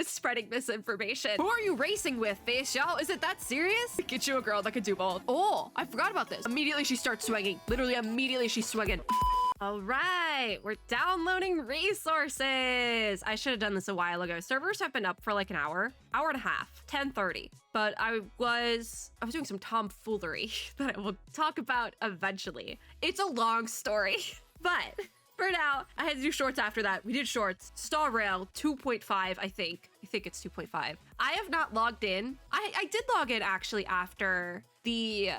was spreading misinformation. Who are you racing with, Feixiao? Is it that serious? Get you a girl that could do both. Oh, I forgot about this. Immediately she starts swinging. Literally immediately she's swinging. All right, we're downloading resources. I should have done this a while ago. Servers have been up for like an hour and a half, 10:30. But I was doing some tomfoolery that I will talk about eventually. It's a long story, but for now, I had to do shorts after that. We did shorts. Star Rail 2.5, I think. I think it's 2.5. I have not logged in. I did log in actually after the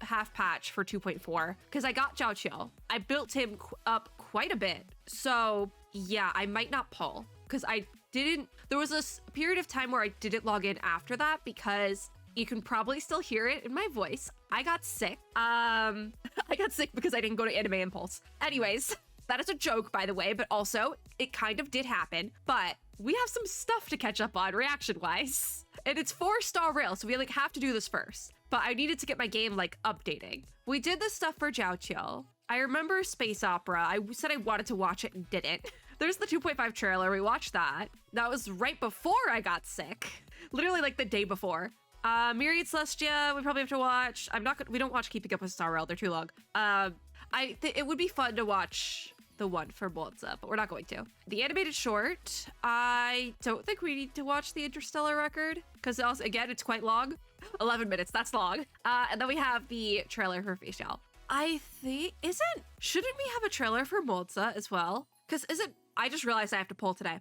half patch for 2.4 because I got Zhao. I built him up quite a bit. So yeah, I might not pull because there was a period of time where I didn't log in after that because you can probably still hear it in my voice. I got sick. I got sick because I didn't go to Anime Impulse. Anyways, that is a joke, by the way, but also it kind of did happen, but we have some stuff to catch up on reaction-wise. And it's 4-star rail, so we like have to do this first. But I needed to get my game like updating. We did this stuff for Zhao. I remember Space Opera. I said I wanted to watch it and didn't. There's the 2.5 trailer. We watched that. That was right before I got sick. Literally like the day before. Myriad Celestia, we probably have to watch. We don't watch Keeping Up with Star Rail. They're too long. It would be fun to watch the one for Moze, but we're not going to. The animated short, I don't think we need to watch the Interstellar record because also, again, it's quite long. 11 minutes, that's long. And then we have the trailer for Feixiao. I think, shouldn't we have a trailer for Moze as well? Because I just realized I have to pull today.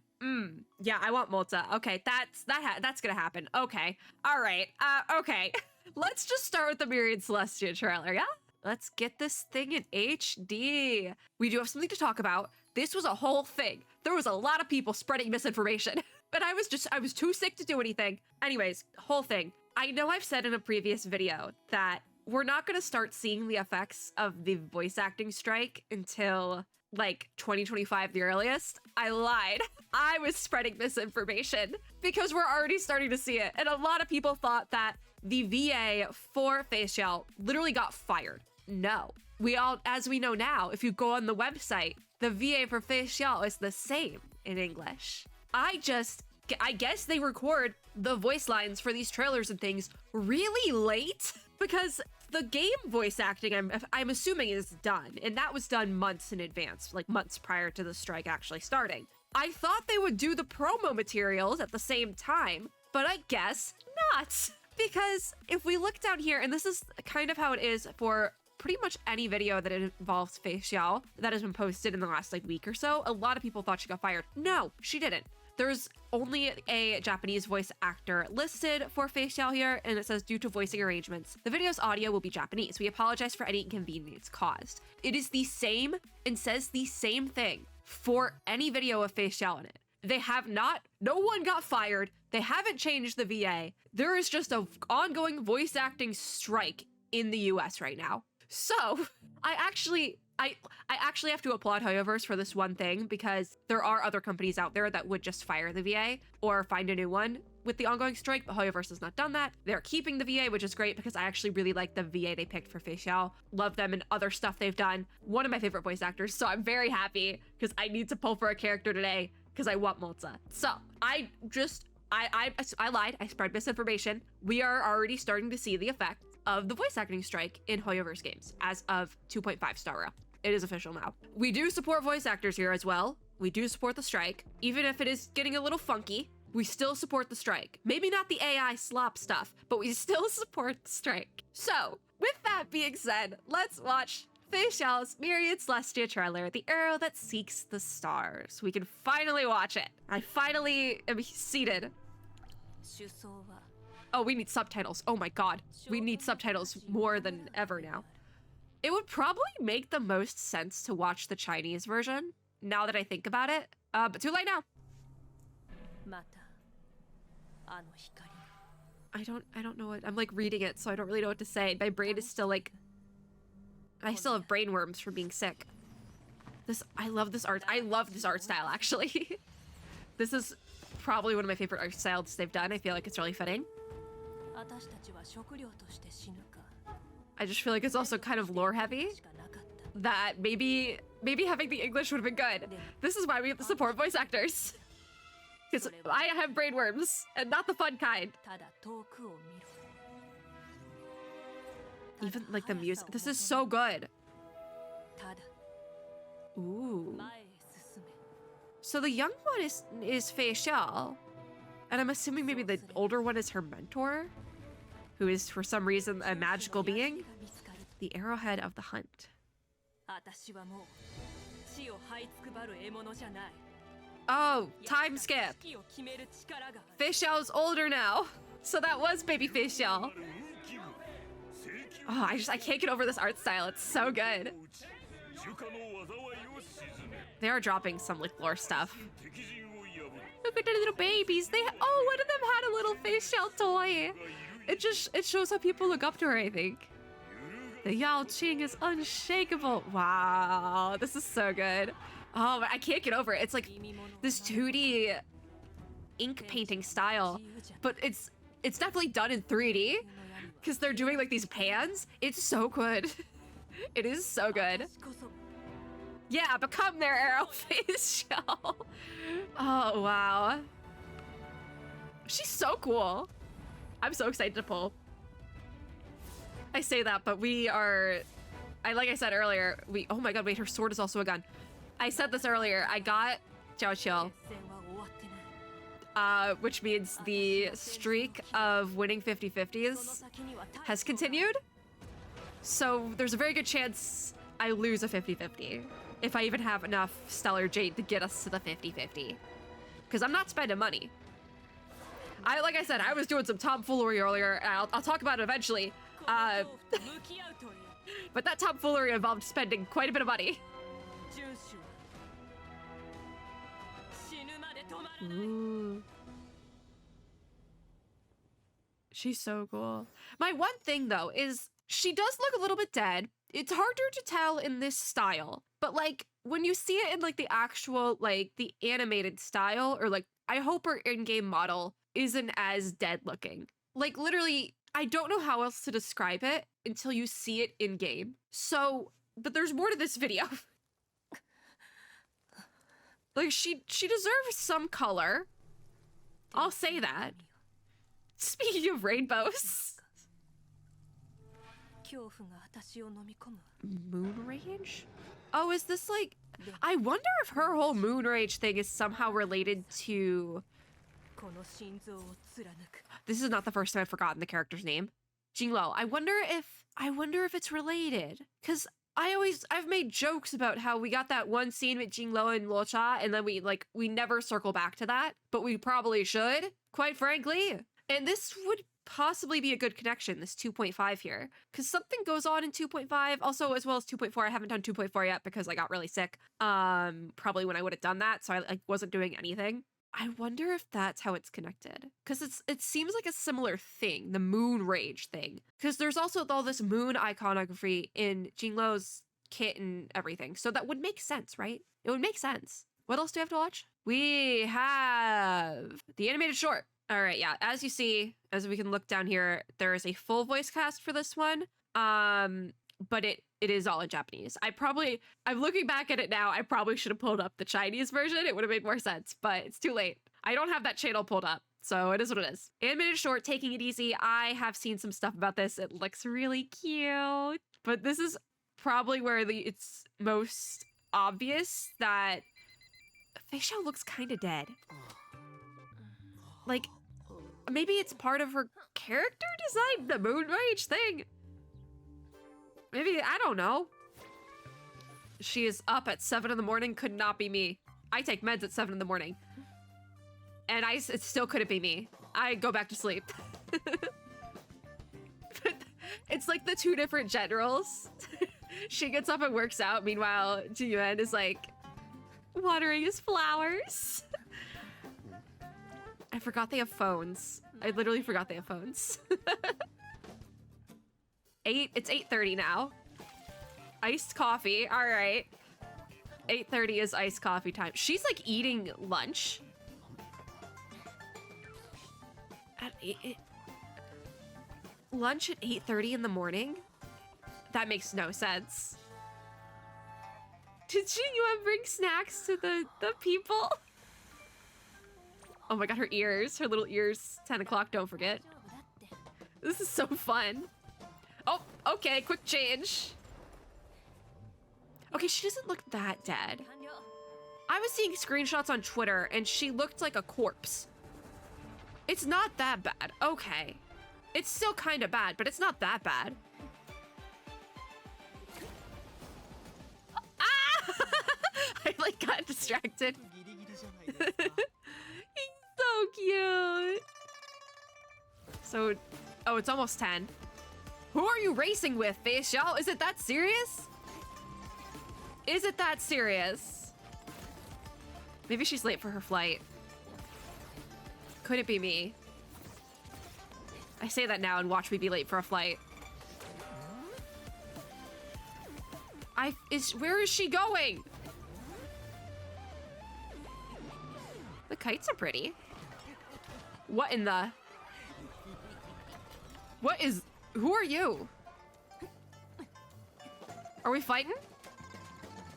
Yeah, I want Moze. Okay, that's gonna happen. Okay, all right, okay. Let's just start with the Myriad Celestia trailer, yeah? Let's get this thing in HD. We do have something to talk about. This was a whole thing. There was a lot of people spreading misinformation, but I was too sick to do anything. Anyways, whole thing. I know I've said in a previous video that we're not gonna start seeing the effects of the voice acting strike until like 2025, the earliest. I lied. I was spreading misinformation because we're already starting to see it. And a lot of people thought that the VA for Feixiao literally got fired. No, as we know now, if you go on the website, the VA for Feixiao is the same in English. I guess they record the voice lines for these trailers and things really late because the game voice acting, I'm assuming, is done. And that was done months in advance, like months prior to the strike actually starting. I thought they would do the promo materials at the same time, but I guess not. Because if we look down here, and this is kind of how it is for pretty much any video that involves Feixiao that has been posted in the last like week or so, a lot of people thought she got fired. No, she didn't. There's only a Japanese voice actor listed for Feixiao here, and it says due to voicing arrangements, the video's audio will be Japanese. We apologize for any inconvenience caused. It is the same and says the same thing for any video of Feixiao in it. They have not, no one got fired. They haven't changed the VA. There is just an ongoing voice acting strike in the US right now. So I actually have to applaud Hoyoverse for this one thing because there are other companies out there that would just fire the VA or find a new one with the ongoing strike, but Hoyoverse has not done that. They're keeping the VA, which is great because I actually really like the VA they picked for Feixiao. Love them and other stuff they've done. One of my favorite voice actors, so I'm very happy because I need to pull for a character today because I want Moze. So I lied. I spread misinformation. We are already starting to see the effect of the voice acting strike in Hoyoverse games as of 2.5 star rail. It is official now. We do support voice actors here as well. We do support the strike. Even if it is getting a little funky, we still support the strike. Maybe not the AI slop stuff, but we still support the strike. So with that being said, let's watch Feixiao's Myriad Celestia trailer, The Arrow That Seeks the Stars. We can finally watch it. I finally am seated. Oh, we need subtitles. Oh my God. We need subtitles more than ever now. It would probably make the most sense to watch the Chinese version, now that I think about it. But too late now. I don't know what, I'm like reading it, so I don't really know what to say. My brain is still like, I still have brain worms from being sick. I love this art. I love this art style, actually. This is probably one of my favorite art styles they've done. I feel like it's really fitting. I just feel like it's also kind of lore heavy. That maybe having the English would have been good. This is why we have to support voice actors. Because I have brainworms, and not the fun kind. Even like the music, this is so good. Ooh. So the young one is Feixiao, and I'm assuming maybe the older one is her mentor, who is for some reason a magical being. The arrowhead of the hunt. Oh, time skip. Feixiao's older now, so that was baby Feixiao. Oh, I can't get over this art style. It's so good. They are dropping some like lore stuff. Look at the little babies. Oh, one of them had a little Feixiao toy. It shows how people look up to her, I think. The Yao Qing is unshakable. Wow, this is so good. Oh, I can't get over it. It's like this 2D ink painting style, but it's definitely done in 3D because they're doing like these pans. It's so good. It is so good. Yeah, become their arrow Feixiao. Oh, wow. She's so cool. I'm so excited to pull. I say that, but we are... like I said earlier, oh my god, wait, her sword is also a gun. I said this earlier, I got Jiao Qiu, which means the streak of winning 50/50s has continued. So there's a very good chance I lose a 50/50 if I even have enough Stellar Jade to get us to the 50/50. Because I'm not spending money. Like I said, I was doing some tomfoolery earlier, and I'll talk about it eventually. But that tomfoolery involved spending quite a bit of money. Ooh. She's so cool. My one thing, though, is she does look a little bit dead. It's harder to tell in this style, but like when you see it in like the actual, like the animated style, or like I hope her in-game model isn't as dead looking. Like literally, I don't know how else to describe it until you see it in game. So, but there's more to this video. Like she deserves some color. I'll say that. Speaking of rainbows. Moon rage? Oh, is this like... I wonder if her whole moon rage thing is somehow related to... This is not the first time I've forgotten the character's name. Jinglo. I wonder if it's related. Because I've made jokes about how we got that one scene with Jinglo and Luocha, and then we never circle back to that. But we probably should, quite frankly. And this would possibly be a good connection, this 2.5 here. Because something goes on in 2.5, also as well as 2.4. I haven't done 2.4 yet because I got really sick. Probably when I would have done that, so I wasn't doing anything. I wonder if that's how it's connected. Because it seems like a similar thing, the moon rage thing. Because there's also all this moon iconography in Jinglo's kit and everything. So that would make sense, right? It would make sense. What else do we have to watch? We have the animated short. All right, yeah. As you see, as we can look down here, there is a full voice cast for this one. But it is all in Japanese. I'm looking back at it now, I probably should have pulled up the Chinese version. It would have made more sense, but it's too late. I don't have that channel pulled up, so it is what it is. Animated short, taking it easy. I have seen some stuff about this. It looks really cute, but this is probably where it's most obvious that Feixiao looks kind of dead. Like, maybe it's part of her character design, the moon rage thing. Maybe, I don't know. She is up at 7 in the morning, could not be me. I take meds at 7 in the morning. And it still couldn't be me. I go back to sleep. It's like the two different generals. She gets up and works out, meanwhile, Jiyuan is like watering his flowers. I forgot they have phones. I literally forgot they have phones. It's 8:30 now. Iced coffee, all right. 8:30 is iced coffee time. She's like eating lunch. Lunch at 8:30 in the morning? That makes no sense. Did Jiyuan bring snacks to the people? Oh my god, her ears. Her little ears. 10 o'clock, don't forget. This is so fun. Oh, okay, quick change. Okay, she doesn't look that dead. I was seeing screenshots on Twitter and she looked like a corpse. It's not that bad. Okay. It's still kind of bad, but it's not that bad. Ah! I like got distracted. He's so cute. So, oh, it's almost 10. Who are you racing with, Feixiao? Is it that serious? Is it that serious? Maybe she's late for her flight. Could it be me? I say that now and watch me be late for a flight. Where is she going? The kites are pretty. What in the? Who are you? Are we fighting?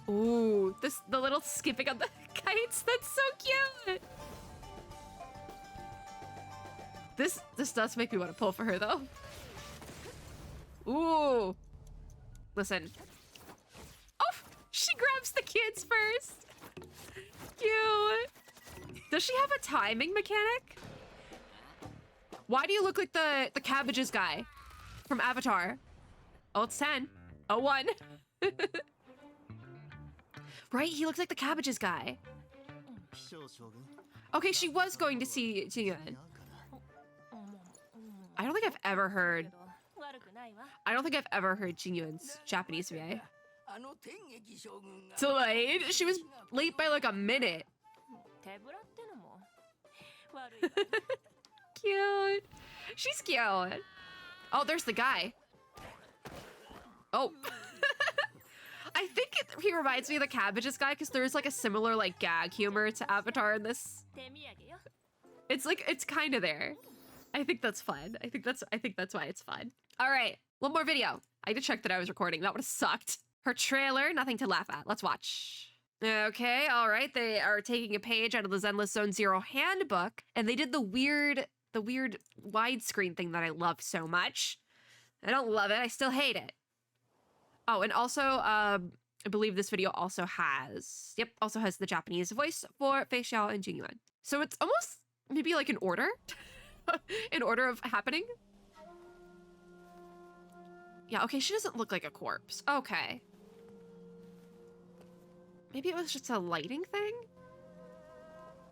Ooh, the little skipping on the kites, that's so cute. This does make me want to pull for her though. Ooh. Listen. Oh, she grabs the kids first. Cute. Does she have a timing mechanic? Why do you look like the cabbages guy from Avatar? Oh, it's 10. Oh, 1. Right, he looks like the cabbages guy. Okay, she was going to see Jingyun. I don't think I've ever heard Jingyun's Japanese VA. Delayed? She was late by like a minute. Cute. She's cute. Oh, there's the guy. Oh. I think he reminds me of the cabbages guy because there's like a similar like gag humor to Avatar in this. It's kind of there. I think that's fun. I think that's why it's fun. All right, one more video. I did check that I was recording. That would have sucked. Her trailer, nothing to laugh at. Let's watch. Okay, all right. They are taking a page out of the Zenless Zone Zero handbook, and they did the weird widescreen thing that I love so much. I don't love it. I still hate it. Oh, and also, I believe this video also has the Japanese voice for Feixiao and Jingyun. So it's almost maybe like an order, in order of happening. Yeah, okay, she doesn't look like a corpse. Okay. Maybe it was just a lighting thing?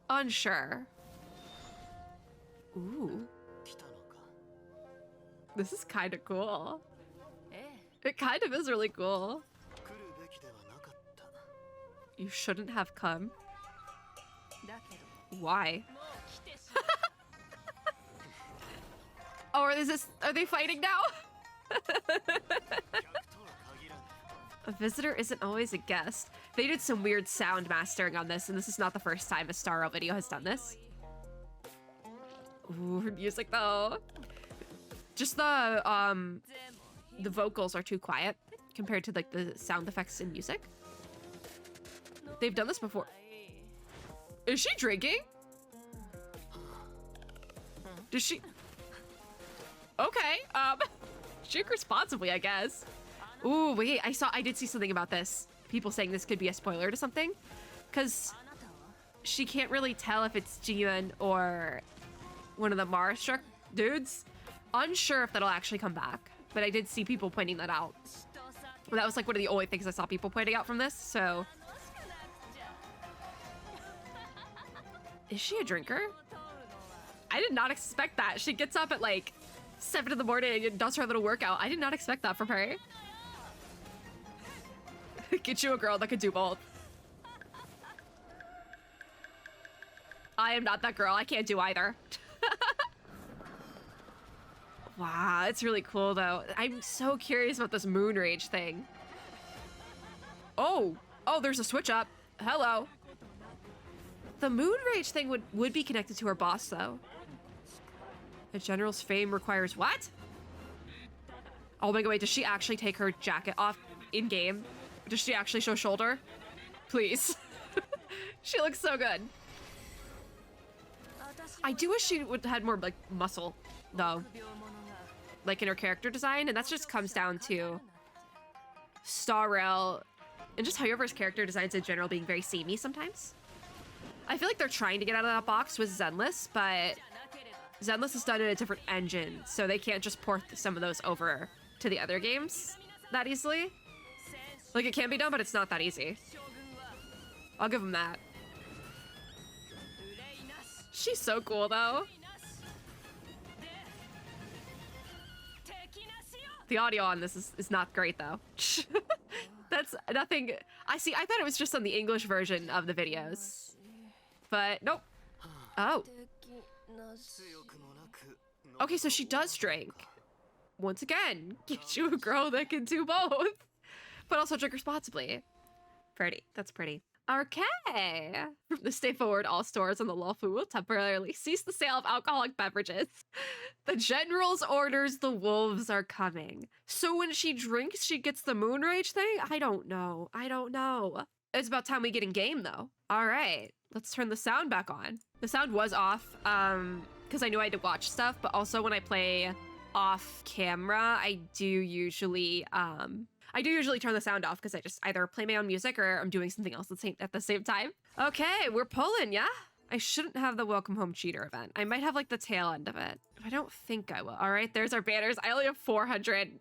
Unsure. Ooh. This is kind of cool. It kind of is really cool. You shouldn't have come. Why? Oh, are they fighting now? A visitor isn't always a guest. They did some weird sound mastering on this, and this is not the first time a Starro video has done this. Ooh, her music though. Just the vocals are too quiet compared to like the sound effects in music. They've done this before. Is she drinking? Does she? Okay, drink responsibly, I guess. Ooh, wait, I did see something about this. People saying this could be a spoiler to something. Because she can't really tell if it's Jingyun or one of the Mara-struck dudes. Unsure if that'll actually come back. But I did see people pointing that out. That was like one of the only things I saw people pointing out from this, so. Is she a drinker? I did not expect that. She gets up at like 7 in the morning and does her little workout. I did not expect that from her. Get you a girl that could do both. I am not that girl. I can't do either. Wow, it's really cool though. I'm so curious about this moon rage thing. Oh, there's a switch up. Hello. The moon rage thing would be connected to her boss though. A general's fame requires what? Oh my god, wait, does she actually take her jacket off in game? Does she actually show shoulder? Please. She looks so good. I do wish she would had more like muscle though, like in her character design, and that just comes down to Star Rail and just Hoyover's character designs in general being very samey sometimes. I feel like they're trying to get out of that box with Zenless, but Zenless is done in a different engine, so they can't just port some of those over to the other games that easily. Like, it can be done, but it's not that easy. I'll give them that. She's so cool, though. The audio on this is not great, though. That's nothing. I thought it was just on the English version of the videos. But, nope. Oh. Okay, so she does drink. Once again, get you a girl that can do both. But also drink responsibly. Pretty. That's pretty. Okay. From this day forward, all stores on the Lawfu will temporarily cease the sale of alcoholic beverages. The general's orders, the wolves are coming. So when she drinks, she gets the moon rage thing? I don't know. I don't know. It's about time we get in game, though. All right. Let's turn the sound back on. The sound was off because I knew I had to watch stuff, but also when I play off camera, I do usually turn the sound off because I just either play my own music or I'm doing something else at the same time. Okay, we're pulling, yeah? I shouldn't have the Welcome Home Cheater event. I might have like the tail end of it. I don't think I will. All right, there's our banners. I only have 400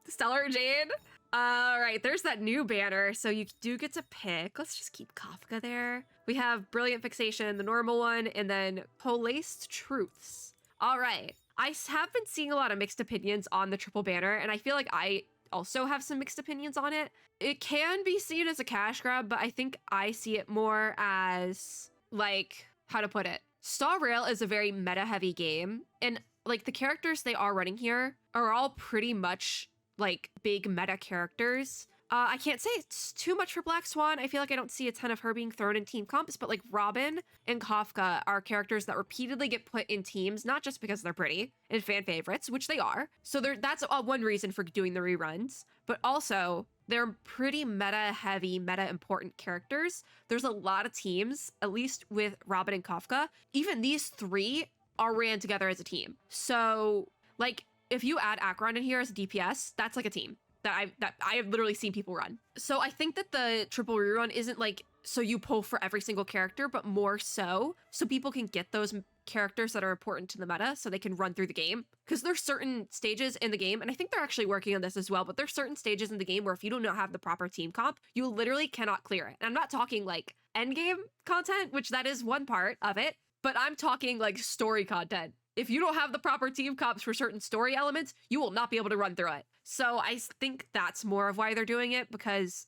Stellar Jade. All right, there's that new banner. So you do get to pick. Let's just keep Kafka there. We have Brilliant Fixation, the normal one, and then Polaced Truths. All right. I have been seeing a lot of mixed opinions on the triple banner, and I feel like I also have some mixed opinions on it. It can be seen as a cash grab, but I think I see it more as, like, how to put it? Star Rail is a very meta-heavy game, and, like, the characters they are running here are all pretty much, like, big meta characters. I can't say it's too much for Black Swan. I feel like I don't see a ton of her being thrown in team comps, but like Robin and Kafka are characters that repeatedly get put in teams, not just because they're pretty and fan favorites, which they are. So that's one reason for doing the reruns, but also they're pretty meta heavy, meta important characters. There's a lot of teams, at least with Robin and Kafka. Even these three are ran together as a team. So like if you add Acheron in here as a DPS, that's like a team that I have literally seen people run. So I think that the triple rerun isn't like so you pull for every single character, but more so people can get those characters that are important to the meta so they can run through the game. Because there's certain stages in the game, and I think they're actually working on this as well, but there's certain stages in the game where if you do not have the proper team comp, you literally cannot clear it. And I'm not talking like end game content, which that is one part of it, but I'm talking like story content. If you don't have the proper team comps for certain story elements, you will not be able to run through it. So I think that's more of why they're doing it, because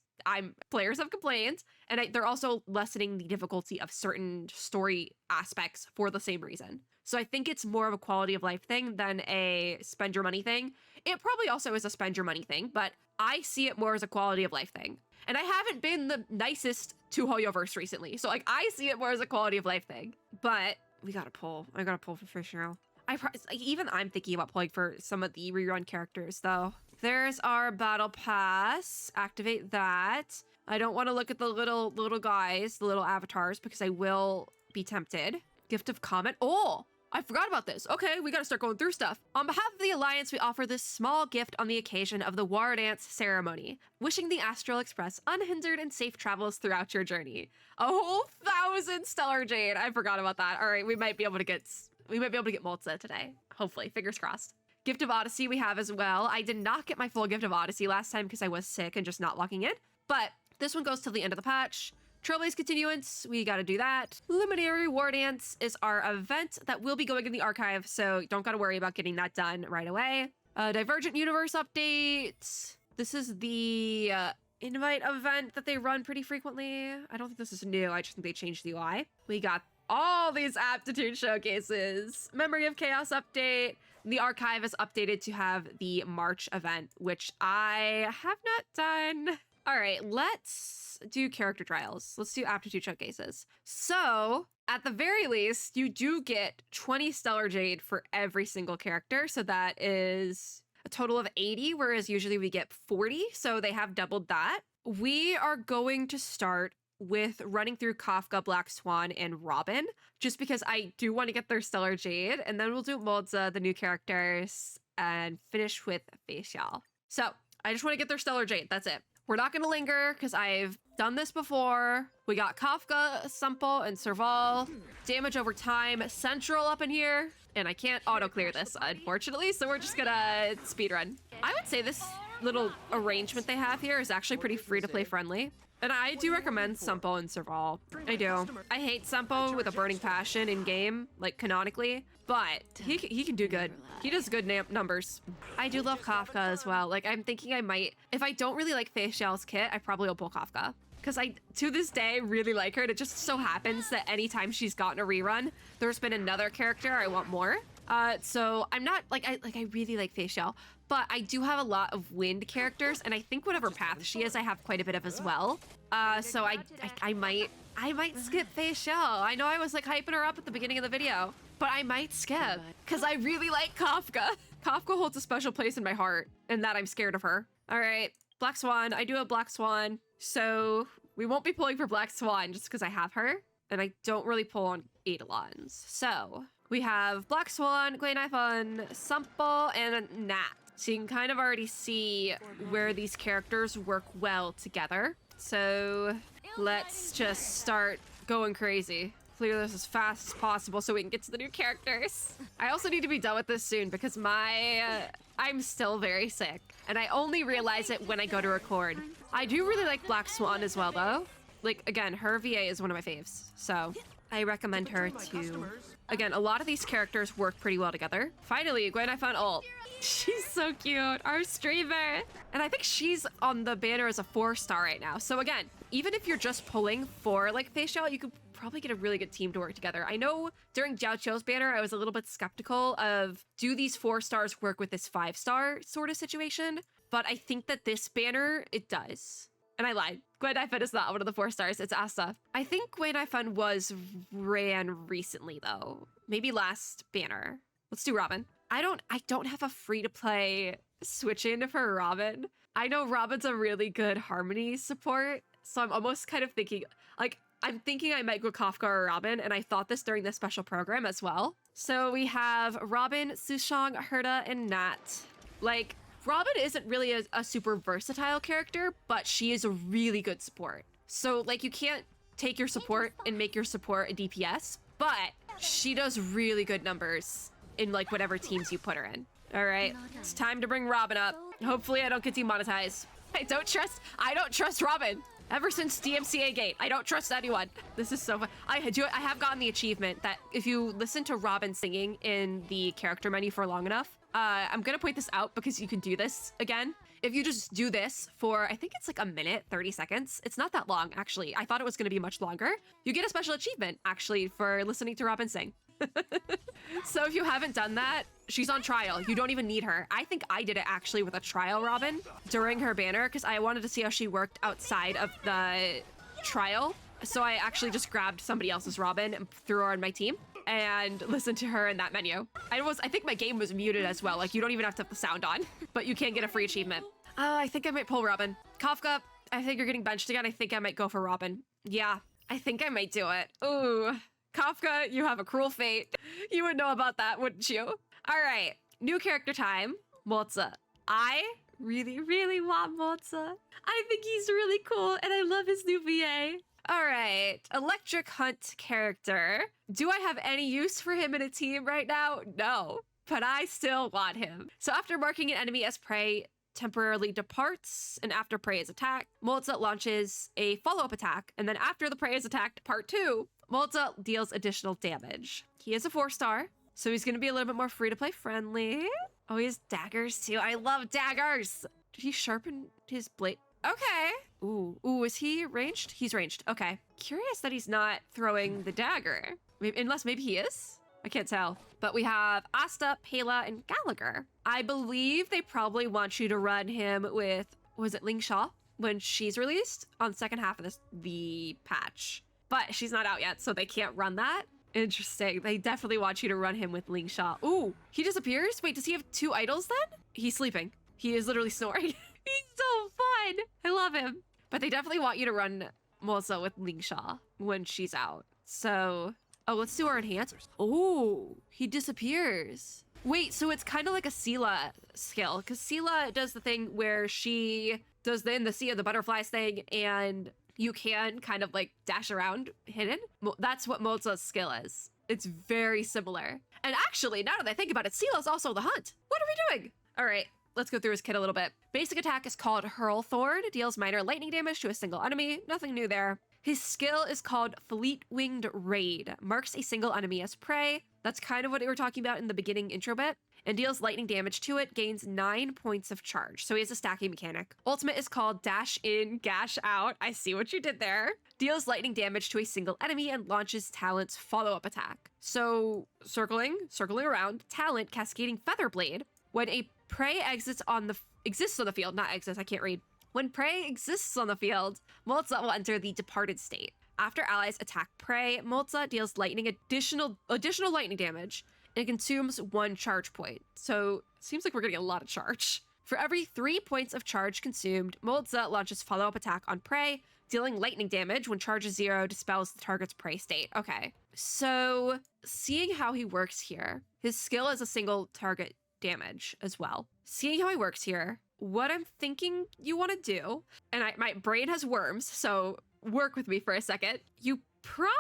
players have complained, and they're also lessening the difficulty of certain story aspects for the same reason. So I think it's more of a quality of life thing than a spend your money thing. It probably also is a spend your money thing, but I see it more as a quality of life thing. And I haven't been the nicest to Hoyoverse recently, so like I see it more as a quality of life thing. But we gotta pull. I gotta pull for Feixiao. Even I'm thinking about pulling for some of the rerun characters, though. There's our battle pass. Activate that. I don't want to look at the little guys, the little avatars, because I will be tempted. Gift of Comment. Oh, I forgot about this. Okay, we gotta start going through stuff. On behalf of the Alliance, we offer this small gift on the occasion of the War Dance ceremony, wishing the Astral Express unhindered and safe travels throughout your journey. A whole 1,000 Stellar Jade. I forgot about that. All right, we might be able to get Moze today. Hopefully, fingers crossed. Gift of Odyssey we have as well. I did not get my full Gift of Odyssey last time because I was sick and just not locking it, but this one goes till the end of the patch. Trailblaze Continuance, we gotta do that. Luminary War Dance is our event that will be going in the archive, so don't gotta worry about getting that done right away. Divergent Universe update. This is the invite event that they run pretty frequently. I don't think this is new, I just think they changed the UI. We got all these aptitude showcases. Memory of Chaos update. The archive is updated to have the March event, which I have not done. All right, let's do character trials. Let's do aptitude showcases. So at the very least, you do get 20 Stellar Jade for every single character. So that is a total of 80, whereas usually we get 40. So they have doubled that. We are going to start with running through Kafka, Black Swan, and Robin, just because I do want to get their Stellar Jade, and then we'll do Moze, the new characters, and finish with Feixiao. So I just want to get their Stellar Jade. That's it. We're not going to linger because I've done this before. We got Kafka, Simple, and Serval. Damage over time, Central up in here. And I can't auto-clear this, unfortunately, so we're just gonna speedrun. I would say this little arrangement they have here is actually pretty free-to-play friendly. And I do recommend Simple and Serval. I do. I hate Simple with a burning passion in-game, like canonically, but he can do good. He does good numbers. I do love Kafka as well. Like, I'm thinking I might, if I don't really like Feixiao's kit, I probably will pull Kafka. Because I, to this day, really like her. And it just so happens that anytime she's gotten a rerun, there's been another character I want more. So I'm not, like, I really like Feixiao. But I do have a lot of wind characters. And I think whatever path she is, I have quite a bit of as well. So I might skip Feixiao. I know I was, like, hyping her up at the beginning of the video. But I might skip. Because I really like Kafka. Kafka holds a special place in my heart. And that I'm scared of her. All right. Black Swan. I do have Black Swan. So we won't be pulling for Black Swan just because I have her. And I don't really pull on Eidolons. So we have Black Swan, Gwainifun, Simple, and Nat. So you can kind of already see where these characters work well together. So let's just start going crazy. Clear this as fast as possible so we can get to the new characters. I also need to be done with this soon because I'm still very sick. And I only realize it when I go to record. I do really like Black Swan as well, though. Like, again, her VA is one of my faves. So I recommend her to... Again, a lot of these characters work pretty well together. Finally, Gwainifun ult. She's so cute, our streamer. And I think she's on the banner as a 4-star right now. So again, even if you're just pulling for like Feixiao, you could probably get a really good team to work together. I know during Jiao Qiu's banner, I was a little bit skeptical of, do these 4-stars work with this 5-star sort of situation? But I think that this banner, it does. And I lied. Gwainifun is not one of the 4-stars, it's Asta. I think Gwainifun was ran recently though. Maybe last banner. Let's do Robin. I don't have a free-to-play switch in for Robin. I know Robin's a really good Harmony support, so I'm almost kind of thinking, like, I'm thinking I might go Kafka or Robin, and I thought this during the special program as well. So we have Robin, Sushang, Herta, and Nat. Like, Robin isn't really a super versatile character, but she is a really good support. So, like, you can't take your support and make your support a DPS, but she does really good numbers in like whatever teams you put her in. All right, it's time to bring Robin up. Hopefully I don't get demonetized. I don't trust Robin. Ever since DMCA Gate, I don't trust anyone. This is so fun. I have gotten the achievement that if you listen to Robin singing in the character menu for long enough, I'm gonna point this out because you can do this again. If you just do this for, I think it's like a minute, 30 seconds. It's not that long, actually. I thought it was gonna be much longer. You get a special achievement, actually, for listening to Robin sing. So if you haven't done that, she's on trial. You don't even need her. I think I did it actually with a trial Robin during her banner because I wanted to see how she worked outside of the trial. So I actually just grabbed somebody else's Robin and threw her on my team and listened to her in that menu. I think my game was muted as well. Like, you don't even have to have the sound on, but you can get a free achievement. I think I might pull Robin. Kafka, I think you're getting benched again. I think I might go for Robin. Yeah, I think I might do it. Ooh. Kafka, you have a cruel fate. You would know about that, wouldn't you? All right, new character time, Moze. I really, really want Moze. I think he's really cool, and I love his new VA. All right, Electric Hunt character. Do I have any use for him in a team right now? No, but I still want him. So after marking an enemy as prey, temporarily departs, and after prey is attacked, Moze launches a follow-up attack, and then after the prey is attacked, part 2, Moze deals additional damage. He is a 4-star, so he's gonna be a little bit more free-to-play friendly. Oh, he has daggers too. I love daggers. Did he sharpen his blade? Okay. Ooh, is he ranged? He's ranged, okay. Curious that he's not throwing the dagger. Unless maybe he is? I can't tell. But we have Asta, Pela, and Gallagher. I believe they probably want you to run him with, was it Ling Sha? When she's released on the second half of the patch. But she's not out yet, so they can't run that. Interesting. They definitely want you to run him with Ling Sha. Ooh, he disappears? Wait, does he have 2 idols then? He's sleeping. He is literally snoring. He's so fun. I love him. But they definitely want you to run Moze with Lingsha when she's out. So, oh, let's do our enhance. Oh, he disappears. Wait, so it's kind of like a Sela skill, because Sela does the thing where she does the in the sea of the butterflies thing, and you can kind of like dash around hidden. That's what Moze's skill is. It's very similar. And actually, now that I think about it, Sela's also the hunt. What are we doing? All right, let's go through his kit a little bit. Basic attack is called Hurl Thorn, deals minor lightning damage to a single enemy. Nothing new there. His skill is called Fleet-Winged Raid, marks a single enemy as prey. That's kind of what we were talking about in the beginning intro bit, and deals lightning damage to it, gains 9 points of charge. So he has a stacking mechanic. Ultimate is called Dash In, Gash Out. I see what you did there. Deals lightning damage to a single enemy and launches Talent's follow-up attack. So circling around, Talent, Cascading Featherblade. When a prey exists on the field, not exists, I can't read. When prey exists on the field, Moze will enter the departed state. After allies attack prey, Moze deals additional lightning damage and consumes 1 charge point. So it seems like we're getting a lot of charge. For every 3 points of charge consumed, Moze launches follow-up attack on prey, dealing lightning damage. When charge is 0, dispels the target's prey state. Okay, so seeing how he works here, his skill is a single target damage as well. Seeing how he works here, what I'm thinking you want to do, and my brain has worms, so work with me for a second. You probably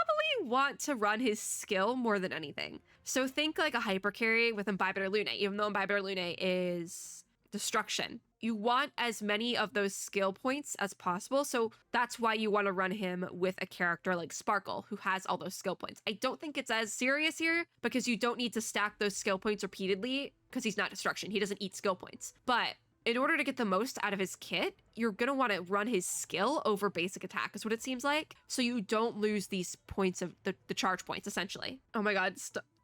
want to run his skill more than anything. So think like a hyper carry with Imbibe or Lune, even though Imbibe or Lune is destruction. You want as many of those skill points as possible, so that's why you want to run him with a character like Sparkle, who has all those skill points. I don't think it's as serious here, because you don't need to stack those skill points repeatedly, because he's not destruction. He doesn't eat skill points. But in order to get the most out of his kit, you're going to want to run his skill over basic attack, is what it seems like, so you don't lose these points of the charge points, essentially. Oh my god,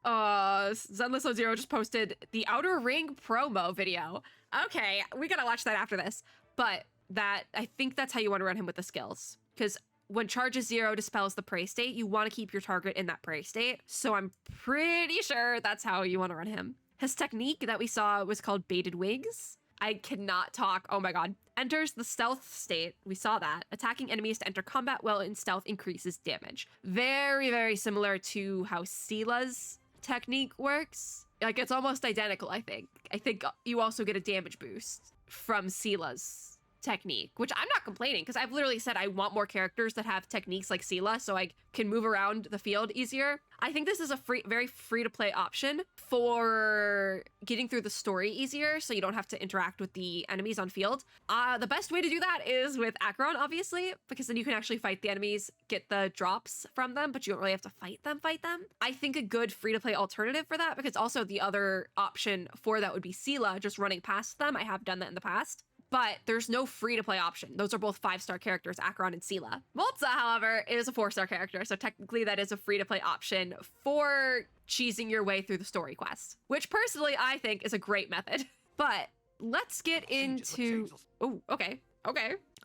Zenless00 just posted the Outer Ring promo video. Okay, we gotta watch that after this. But I think that's how you want to run him with the skills, because when charge is 0 dispels the prey state, you want to keep your target in that prey state. So I'm pretty sure that's how you want to run him. His technique that we saw was called Baited Wings. I cannot talk. Oh my god. Enters the stealth state. We saw that. Attacking enemies to enter combat while in stealth increases damage. Very, very similar to how Sela's technique works. Like, it's almost identical, I think. I think you also get a damage boost from Sela's technique, which I'm not complaining, because I've literally said I want more characters that have techniques like Sela so I can move around the field easier. I think this is a very free-to-play option for getting through the story easier, so you don't have to interact with the enemies on field. The best way to do that is with Acheron, obviously, because then you can actually fight the enemies, get the drops from them, but you don't really have to fight them. I think a good free-to-play alternative for that, because also the other option for that would be Sela, just running past them. I have done that in the past. But there's no free-to-play option. Those are both 5-star characters, Acheron and Sela. Moze, however, is a 4-star character, so technically that is a free-to-play option for cheesing your way through the story quest, which personally I think is a great method. But let's get into... Oh, okay.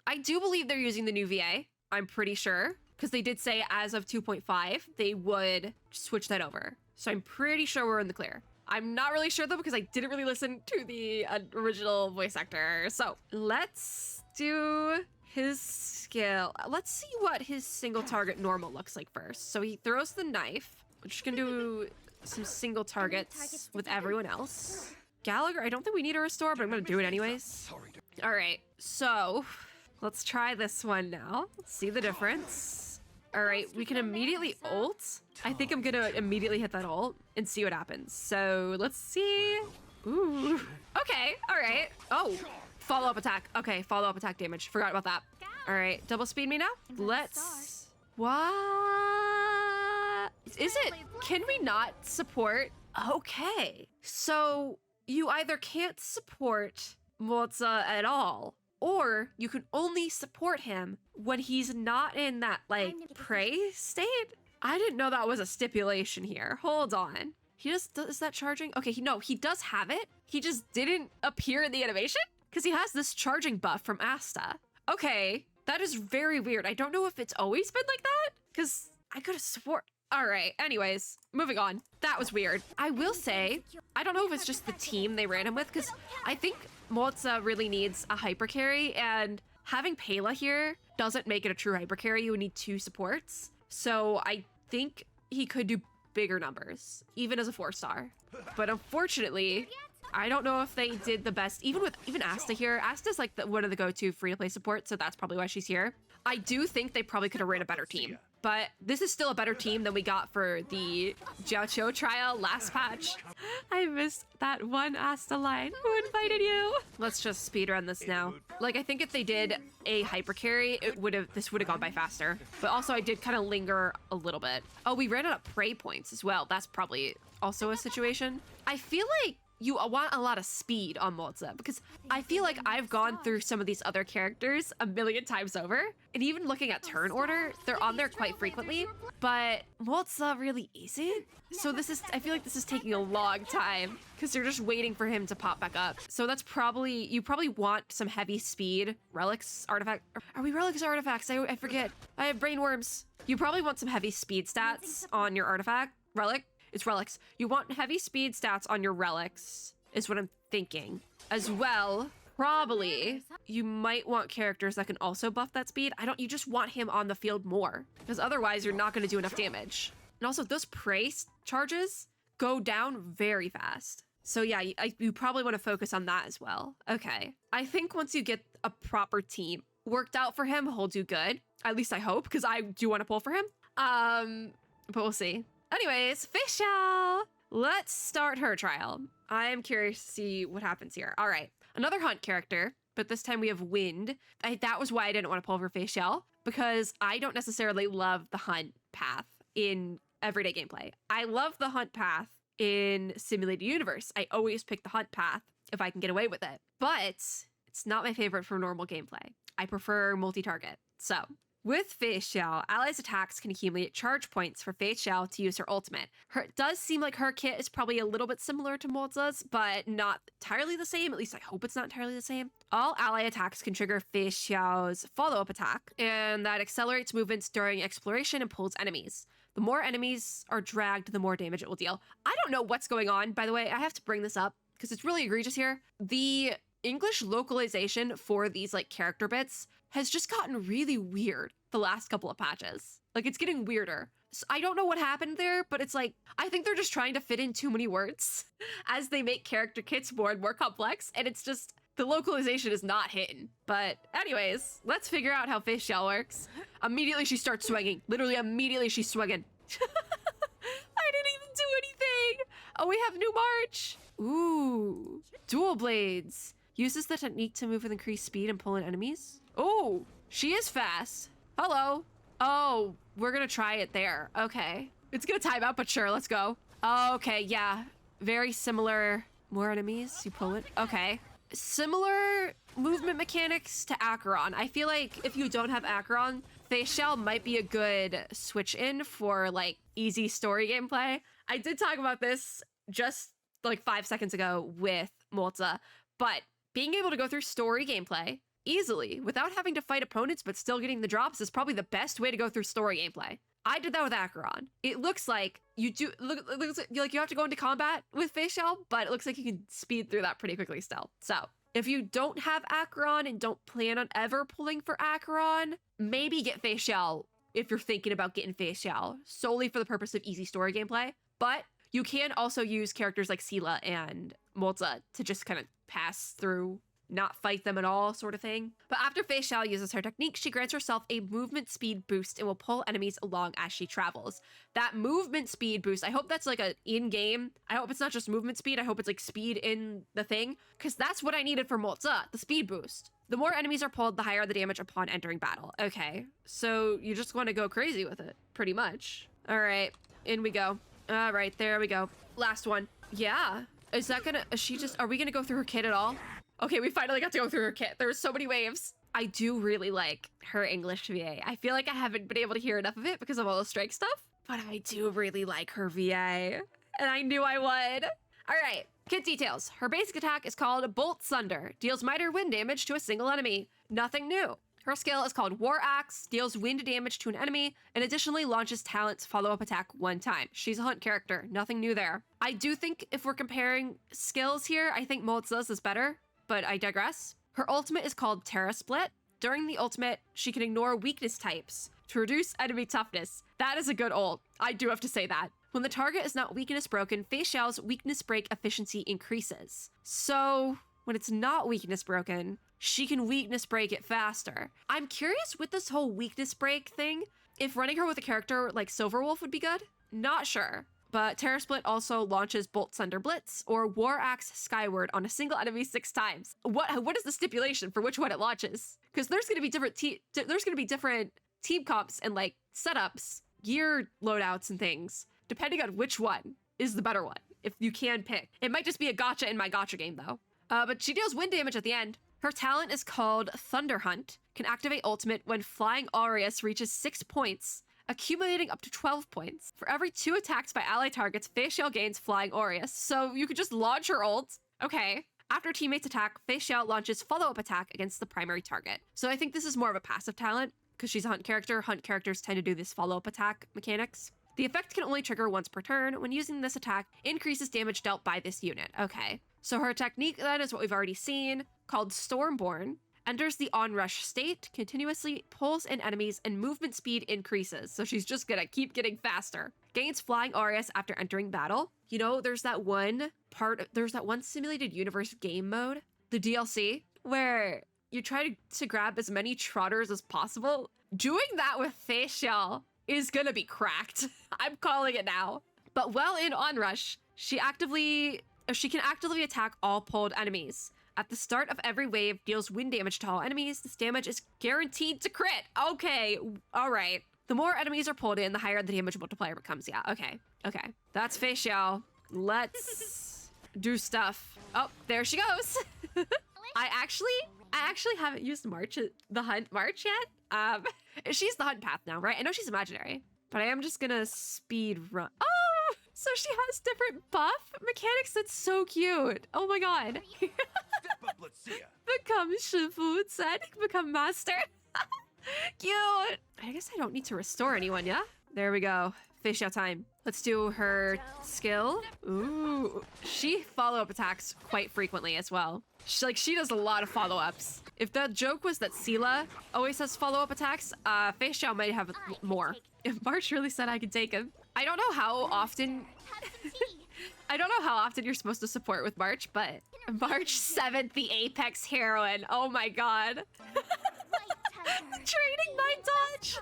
I do believe they're using the new VA. I'm pretty sure, because they did say as of 2.5, they would switch that over. So I'm pretty sure we're in the clear. I'm not really sure though, because I didn't really listen to the original voice actor. So let's do his skill. Let's see what his single target normal looks like first. So he throws the knife. We're just gonna do some single targets with everyone else. Gallagher, I don't think we need a restore, but I'm gonna do it anyways. All right, so let's try this one now. Let's see the difference. All right, we can immediately ult. I think I'm gonna immediately hit that ult and see what happens. So let's see. Ooh. Okay, all right. Oh, follow-up attack. Okay, follow-up attack damage. Forgot about that. All right, double speed me now. Let's... What? Is it... Can we not support? Okay. So you either can't support Moze at all, or you can only support him when he's not in that, like, prey state? I didn't know that was a stipulation here. Hold on. He just, is that charging? Okay, he does have it. He just didn't appear in the animation? Because he has this charging buff from Asta. Okay, that is very weird. I don't know if it's always been like that, because I could have swore. All right, anyways, moving on. That was weird. I will say, I don't know if it's just the team they ran him with, because I think Moze really needs a hyper carry, and having Pela here doesn't make it a true hyper carry. You would need 2 supports. So I think he could do bigger numbers, even as a 4-star. But unfortunately, I don't know if they did the best, even Asta here. Asta's like one of the go-to free-to-play supports, so that's probably why she's here. I do think they probably could have ran a better team, but this is still a better team than we got for the Jiaoqiu trial last patch. I missed that one Asta line. Who invited you? Let's just speedrun this now. Like, I think if they did a hyper carry, this would have gone by faster. But also I did kind of linger a little bit. Oh, we ran out of prey points as well. That's probably also a situation. I feel like you want a lot of speed on Moze, because I feel like I've gone through some of these other characters a million times over, and even looking at turn order, they're on there quite frequently, but Moze really isn't. So I feel like this is taking a long time, because you're just waiting for him to pop back up. So that's you probably want some heavy speed. Relics, artifact, are we relics or artifacts? I forget. I have brain worms. You probably want some heavy speed stats on your artifact. Relic? It's relics. You want heavy speed stats on your relics, is what I'm thinking. As well, probably, you might want characters that can also buff that speed. You just want him on the field more, because otherwise you're not going to do enough damage. And also, those prey charges go down very fast. So yeah, you probably want to focus on that as well. Okay. I think once you get a proper team worked out for him, he'll do good. At least I hope, because I do want to pull for him. But we'll see. Anyways, Feixiao! Let's start her trial. I am curious to see what happens here. All right, another hunt character, but this time we have wind. That was why I didn't want to pull for Feixiao, because I don't necessarily love the hunt path in everyday gameplay. I love the hunt path in simulated universe. I always pick the hunt path if I can get away with it, but it's not my favorite for normal gameplay. I prefer multi-target. So with Feixiao, allies' attacks can accumulate charge points for Feixiao to use her ultimate. It does seem like her kit is probably a little bit similar to Moze's, but not entirely the same. At least I hope it's not entirely the same. All ally attacks can trigger Feixiao's follow-up attack, and that accelerates movements during exploration and pulls enemies. The more enemies are dragged, the more damage it will deal. I don't know what's going on, by the way. I have to bring this up because it's really egregious here. The English localization for these like character bits has just gotten really weird the last couple of patches. Like, it's getting weirder. So I don't know what happened there, but it's like, I think they're just trying to fit in too many words as they make character kits more and more complex, and it's just, the localization is not hitting. But anyways, let's figure out how Feixiao works. Immediately she starts swinging. Literally immediately she's swinging. I didn't even do anything. Oh, we have new March. Ooh, dual blades. Uses the technique to move with increased speed and pull in enemies. Oh, she is fast. Hello. Oh, we're gonna try it there. Okay. It's gonna time out, but sure, let's go. Okay, yeah. Very similar. More enemies, you pull it. Okay. Similar movement mechanics to Acheron. I feel like if you don't have Acheron, Feixiao might be a good switch in for like easy story gameplay. I did talk about this just like 5 seconds ago with Moze, but being able to go through story gameplay easily without having to fight opponents but still getting the drops is probably the best way to go through story gameplay. I did that with Acheron. It looks like it looks like you have to go into combat with Feixiao, but it looks like you can speed through that pretty quickly still. So if you don't have Acheron and don't plan on ever pulling for Acheron, maybe get Feixiao if you're thinking about getting Feixiao solely for the purpose of easy story gameplay. But you can also use characters like Sela and Moze to just kind of pass through, not fight them at all sort of thing. But after Feixiao uses her technique, she grants herself a movement speed boost and will pull enemies along as she travels. That movement speed boost, I hope that's like a in-game. I hope it's not just movement speed. I hope it's like speed in the thing, because that's what I needed for Moze, the speed boost. The more enemies are pulled, the higher the damage upon entering battle. Okay, so you just want to go crazy with it, pretty much. All right, in we go. All right, there we go. Last one. Yeah. Are we gonna go through her kit at all? Okay, we finally got to go through her kit. There were so many waves. I do really like her English VA. I feel like I haven't been able to hear enough of it because of all the strike stuff, but I do really like her VA, and I knew I would. All right, kit details. Her basic attack is called Bolt Thunder, deals minor wind damage to a single enemy. Nothing new. Her skill is called War Axe, deals wind damage to an enemy, and additionally launches talent's follow-up attack 1 time. She's a hunt character, nothing new there. I do think if we're comparing skills here, I think Moze's is better, but I digress. Her ultimate is called Terra Split, During the ultimate, she can ignore weakness types to reduce enemy toughness. That is a good ult. I do have to say that. When the target is not weakness broken, Feixiao's weakness break efficiency increases. So when it's not weakness broken, she can weakness break it faster. I'm curious with this whole weakness break thing, if running her with a character like Silverwolf would be good. Not sure. But Terror Split also launches Bolt Thunder Blitz or War Axe Skyward on a single enemy 6 times. What is the stipulation for which one it launches? Because there's going to be different team comps and like setups, gear loadouts and things, depending on which one is the better one, if you can pick. It might just be a gacha in my gacha game though. But she deals wind damage at the end. Her talent is called Thunder Hunt, can activate ultimate when Flying Aureus reaches 6 points, accumulating up to 12 points. For every 2 attacks by ally targets, Feixiao gains Flying Aureus. So you could just launch her ult. Okay. After teammates attack, Feixiao launches follow-up attack against the primary target. So I think this is more of a passive talent because she's a hunt character. Hunt characters tend to do this follow-up attack mechanics. The effect can only trigger once per turn. When using this attack, increases damage dealt by this unit. Okay. So her technique then is what we've already seen, called Stormborn. Enters the onrush state, continuously pulls in enemies, and movement speed increases. So she's just gonna keep getting faster. Gains Flying Aureus after entering battle. You know, there's that one simulated universe game mode, the DLC, where you try to grab as many trotters as possible. Doing that with Feixiao is gonna be cracked. I'm calling it now. But while in onrush, she can actively attack all pulled enemies. At the start of every wave, deals wind damage to all enemies. This damage is guaranteed to crit. Okay, all right. The more enemies are pulled in, the higher the damage multiplier becomes. Yeah, okay. That's Feixiao. Let's do stuff. Oh, there she goes. I actually haven't used the hunt March yet. She's the hunt path now, right? I know she's imaginary, but I am just gonna speed run. Oh! So she has different buff mechanics. That's so cute. Oh my god. Step up, let's see ya. Become Shifu, said. Become master. Cute. I guess I don't need to restore anyone, yeah? There we go. Feixiao time. Let's do her skill. Ooh. She follow-up attacks quite frequently as well. She does a lot of follow-ups. If the joke was that Sela always has follow-up attacks, Feixiao might have more. If March really said I could take him. I don't know how often you're supposed to support with March, but March 7th, the Apex heroine. Oh my god. Training my dodge.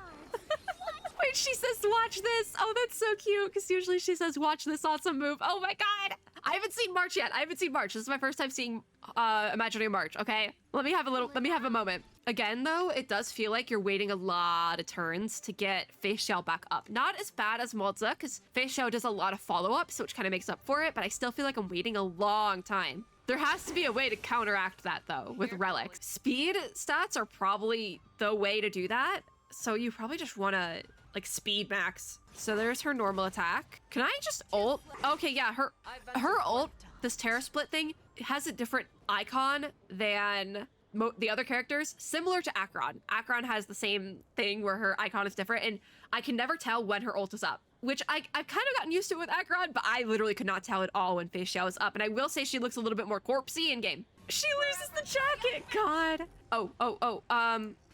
Wait, she says watch this. Oh, that's so cute, because usually she says watch this awesome move. Oh my god. I haven't seen March yet. This is my first time seeing Imaginary March, okay? Let me have a moment. Again, though, it does feel like you're waiting a lot of turns to get Feixiao back up. Not as bad as Moze, because Feixiao does a lot of follow-ups, which kind of makes up for it, but I still feel like I'm waiting a long time. There has to be a way to counteract that, though, with relics. Speed stats are probably the way to do that, so you probably just want to, like, speed max. So there's her normal attack. Can I just ult? Okay, yeah, her ult, this Terror Split thing, has a different icon than the other characters, similar to Akron. Akron has the same thing where her icon is different, and I can never tell when her ult is up, which I've kind of gotten used to with Akron, but I literally could not tell at all when Feixiao is up, and I will say she looks a little bit more corpsey in game. She loses the jacket, god.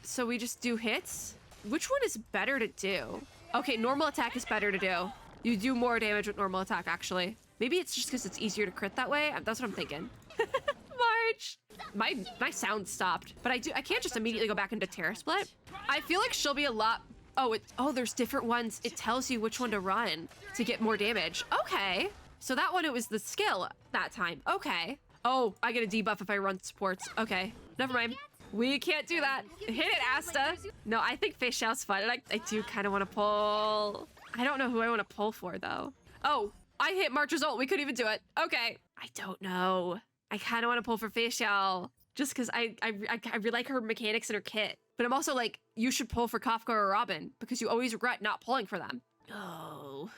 So we just do hits? Which one is better to do? Okay, normal attack is better to do. You do more damage with normal attack, actually. Maybe it's just because it's easier to crit that way. That's what I'm thinking. March. My sound stopped, but I can't just immediately go back into Terror Split. I feel like she'll be a lot. Oh, there's different ones. It tells you which one to run to get more damage. Okay. So that one, it was the skill that time. Okay. Oh, I get a debuff if I run supports. Okay. Never mind. We can't do that. Hit it, Asta. No, I think Feixiao's fun. I do kind of want to pull. I don't know who I want to pull for, though. Oh, I hit March's ult. We couldn't even do it. Okay. I don't know. I kind of want to pull for Feixiao just because I really like her mechanics and her kit. But I'm also like, you should pull for Kafka or Robin because you always regret not pulling for them. Oh.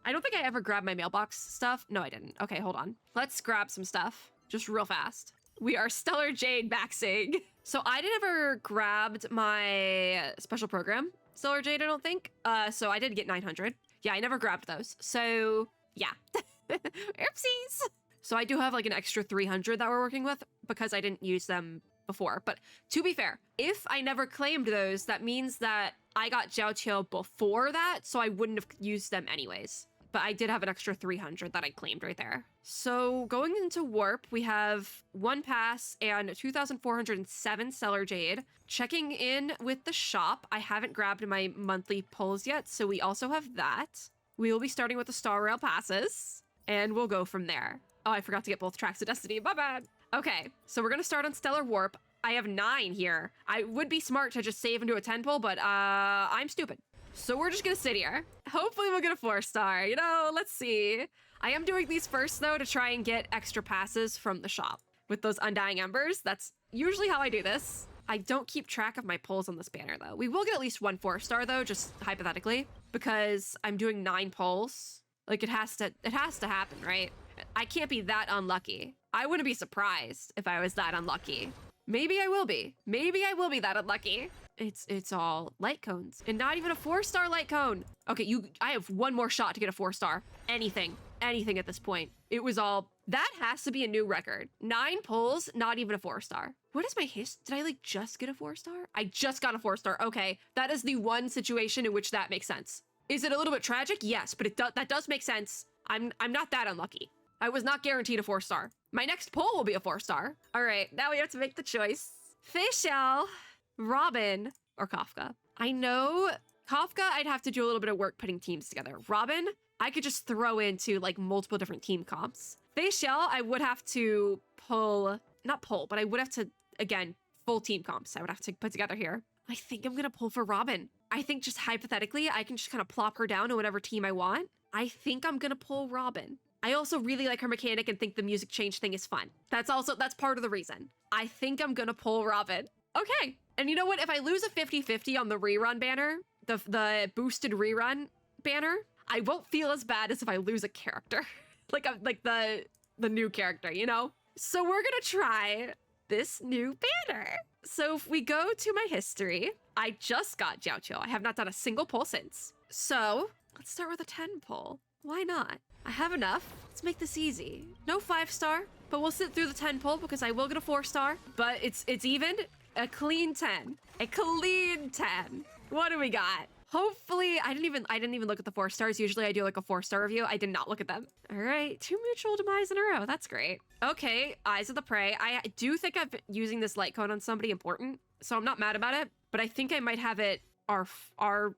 I don't think I ever grabbed my mailbox stuff. No, I didn't. Okay, hold on. Let's grab some stuff just real fast. We are Stellar Jade maxing. So I never grabbed my special program Stellar Jade, I don't think. So I did get 900. Yeah, I never grabbed those. So yeah. Oopsies. So I do have like an extra 300 that we're working with because I didn't use them before. But to be fair, if I never claimed those, that means that I got Jiaoqiu before that, so I wouldn't have used them anyways. But I did have an extra 300 that I claimed right there. So going into Warp, we have 1 pass and 2,407 Stellar Jade. Checking in with the shop, I haven't grabbed my monthly pulls yet, so we also have that. We will be starting with the Star Rail passes, and we'll go from there. Oh, I forgot to get both tracks of Destiny, my bad. Okay, so we're gonna start on Stellar Warp. I have 9 here. I would be smart to just save into a 10 pull, but I'm stupid. So we're just gonna sit here. Hopefully we'll get a 4-star, you know, let's see. I am doing these first though to try and get extra passes from the shop. With those Undying Embers, that's usually how I do this. I don't keep track of my pulls on this banner though. We will get at least 1 4-star though, just hypothetically, because I'm doing 9 pulls. Like it has to happen, right? I can't be that unlucky. I wouldn't be surprised if I was that unlucky. Maybe I will be. Maybe I will be that unlucky. It's all light cones and not even a 4-star light cone. Okay, I have 1 more shot to get a 4-star. Anything at this point. It was all, that has to be a new record. 9 pulls, not even a 4-star. What is my did I like just get a 4-star? I just got a 4-star. Okay, that is the one situation in which that makes sense. Is it a little bit tragic? Yes, but that does make sense. I'm not that unlucky. I was not guaranteed a 4-star. My next pull will be a 4-star. All right, now we have to make the choice. Feixiao, Robin, or Kafka. I know Kafka, I'd have to do a little bit of work putting teams together. Robin, I could just throw into like multiple different team comps. Feixiao, I would have to not pull, but I would have to, again, full team comps I would have to put together here. I think I'm gonna pull for Robin. I think just hypothetically, I can just kind of plop her down to whatever team I want. I think I'm gonna pull Robin. I also really like her mechanic and think the music change thing is fun. That's part of the reason. I think I'm gonna pull Robin. Okay. And you know what? If I lose a 50-50 on the rerun banner, the boosted rerun banner, I won't feel as bad as if I lose a character. like the new character, you know? So we're gonna try this new banner. So if we go to my history, I just got Jiaoqiu. I have not done a single pull since. So let's start with a 10 pull. Why not? I have enough. Let's make this easy. No 5-star, but we'll sit through the 10 pull because I will get a 4-star, but it's even. A clean 10. A clean 10. What do we got? Hopefully, I didn't even look at the 4-stars. Usually I do like a 4-star review. I did not look at them. All right, 2 mutual demise in a row. That's great. Okay, Eyes of the Prey. I do think I've been using this light cone on somebody important, so I'm not mad about it, but I think I might have it R5?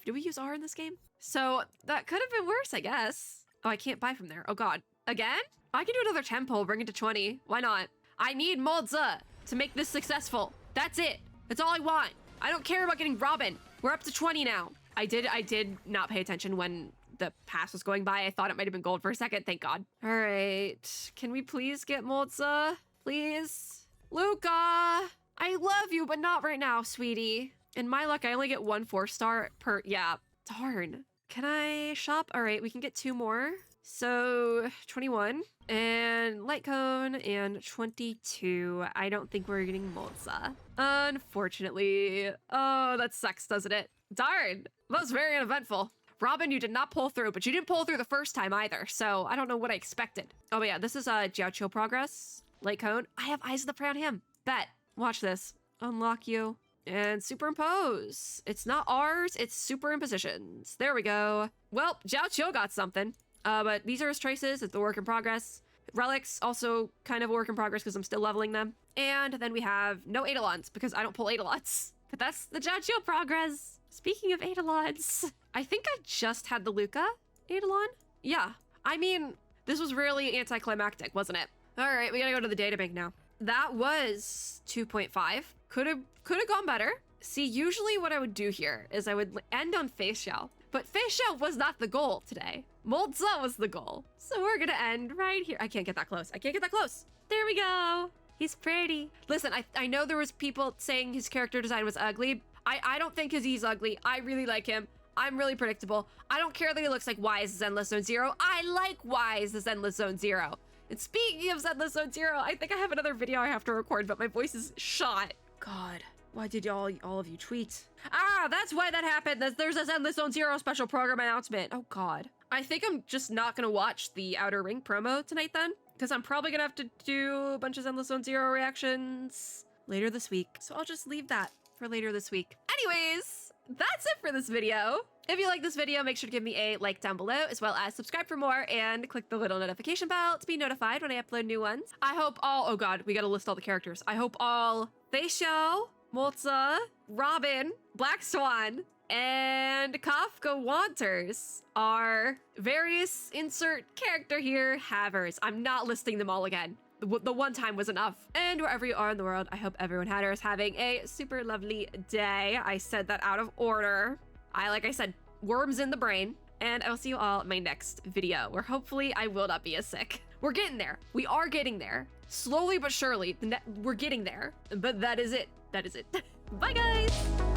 Do we use R in this game? So that could have been worse, I guess. Oh, I can't buy from there. Oh God. Again? I can do another 10 pull, bring it to 20. Why not? I need Moze to make this successful. That's it. That's all I want. I don't care about getting Robin. We're up to 20 now. I did not pay attention when the pass was going by. I thought it might have been gold for a second. Thank God. All right. Can we please get Moze? Please? Luca! I love you, but not right now, sweetie. In my luck, I only get 1 4-star per... Yeah. Darn. Can I shop? All right, we can get 2 more. So 21 and light cone and 22. I don't think we're getting Moze. Unfortunately. Oh, that sucks, doesn't it? Darn. That was very uneventful. Robin, you did not pull through, but you didn't pull through the first time either. So I don't know what I expected. Oh, but yeah, this is Jiaoqiu progress. Light cone. I have Eyes of the Prey on him. Bet. Watch this. Unlock you. And superimpose. It's not ours, it's superimpositions. There we go. Well, Jiaoqiu got something. But these are his traces. It's a work in progress. Relics, also kind of a work in progress because I'm still leveling them. And then we have no Eidolons because I don't pull Eidolons. But that's the Jiaoqiu progress. Speaking of Eidolons, I think I just had the Luca Eidolon. Yeah. I mean, this was really anticlimactic, wasn't it? All right, we gotta go to the databank now. That was 2.5. Could have gone better. See, usually what I would do here is I would end on Feixiao. But Feixiao was not the goal today. Moze was the goal. So we're gonna end right here. I can't get that close. I can't get that close. There we go. He's pretty. Listen, I know there was people saying his character design was ugly. I don't think he's ugly. I really like him. I'm really predictable. I don't care that he looks like Wise as Endless Zone Zero. I like Wise as Endless Zone Zero. And speaking of Endless Zone Zero, I think I have another video I have to record, but my voice is shot. God. Why did all of you tweet? Ah, that's why that happened. There's this Endless Zone Zero special program announcement. Oh God. I think I'm just not gonna watch the Outer Ring promo tonight then, because I'm probably gonna have to do a bunch of Endless Zone Zero reactions later this week. So I'll just leave that for later this week. Anyways, that's it for this video. If you like this video, make sure to give me a like down below, as well as subscribe for more and click the little notification bell to be notified when I upload new ones. I hope all, oh god, we gotta list all the characters. I hope all Feixiao, Moze, Robin, Black Swan, and Kafka Wanters are various insert character here havers. I'm not listing them all again. The one time was enough. And wherever you are in the world, I hope everyone hatter is having a super lovely day. I said that out of order. Like I said, worms in the brain. And I will see you all in my next video, where hopefully I will not be as sick. We're getting there. We are getting there. Slowly but surely, we're getting there. But that is it. That is it. Bye, guys!